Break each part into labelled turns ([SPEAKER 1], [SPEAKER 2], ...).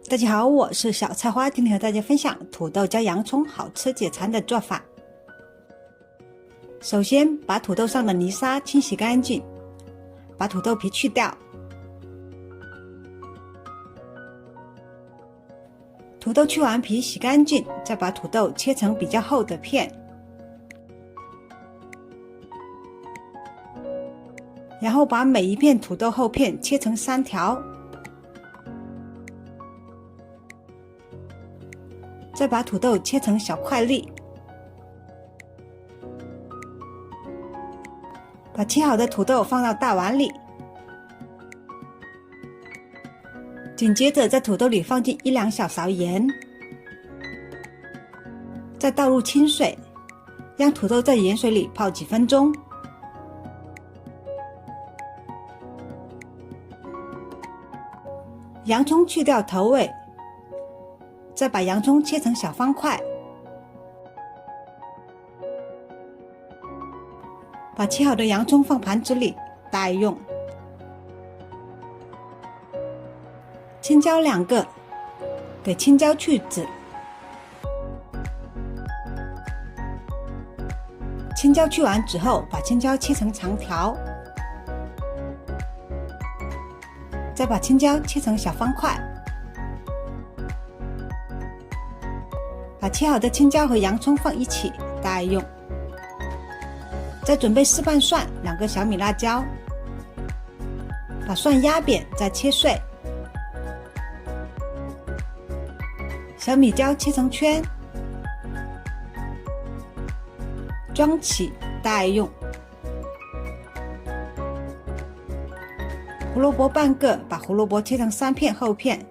[SPEAKER 1] 大家好，我是小菜花，今天和大家分享土豆加洋葱好吃解馋的做法。首先把土豆上的泥沙清洗干净，把土豆皮去掉。土豆去完皮洗干净，再把土豆切成比较厚的片，然后把每一片土豆厚片切成3条，再把土豆切成小块粒，把切好的土豆放到大碗里，紧接着在土豆里放进1-2小勺盐，再倒入清水，让土豆在盐水里泡几分钟。洋葱去掉头尾，再把洋葱切成小方块，把切好的洋葱放盘子里待用。青椒2个，给青椒去籽。青椒去完籽后，把青椒切成长条，再把青椒切成小方块，把切好的青椒和洋葱放一起待用。再准备4瓣蒜，2个小米辣椒，把蒜压扁再切碎，小米椒切成圈，装起待用。胡萝卜半个，把胡萝卜切成3片厚片，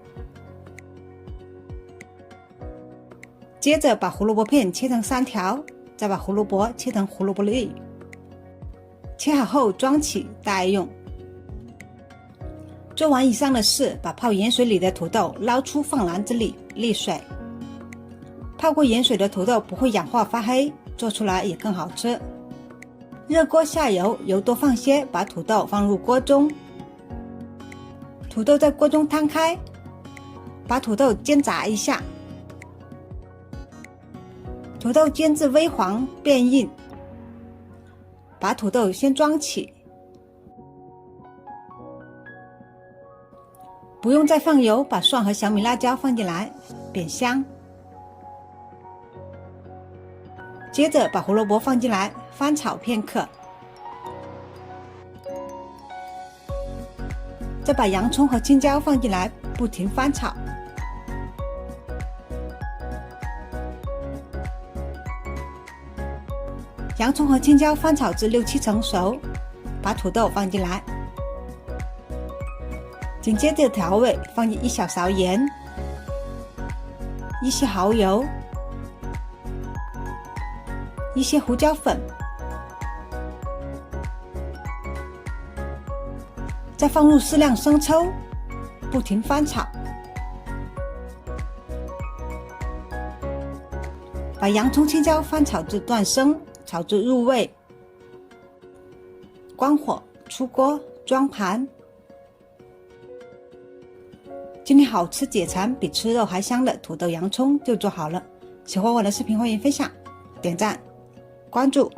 [SPEAKER 1] 接着把胡萝卜片切成3条，再把胡萝卜切成胡萝卜粒，切好后装起待用。做完以上的事，把泡盐水里的土豆捞出放篮子里沥水。泡过盐水的土豆不会氧化发黑，做出来也更好吃。热锅下油，油多放些，把土豆放入锅中，土豆在锅中摊开，把土豆煎炸一下，土豆煎至微黄变硬，把土豆先装起，不用再放油，把蒜和小米辣椒放进来煸香，接着把胡萝卜放进来翻炒片刻，再把洋葱和青椒放进来不停翻炒，洋葱和青椒翻炒至6-7成熟，把土豆放进来，紧接着调味，放进1小勺盐，一些蚝油，一些胡椒粉，再放入适量生抽，不停翻炒，把洋葱青椒翻炒至断生，炒至入味，关火出锅装盘。今天好吃解馋比吃肉还香的土豆洋葱就做好了。喜欢我的视频欢迎分享、点赞、关注。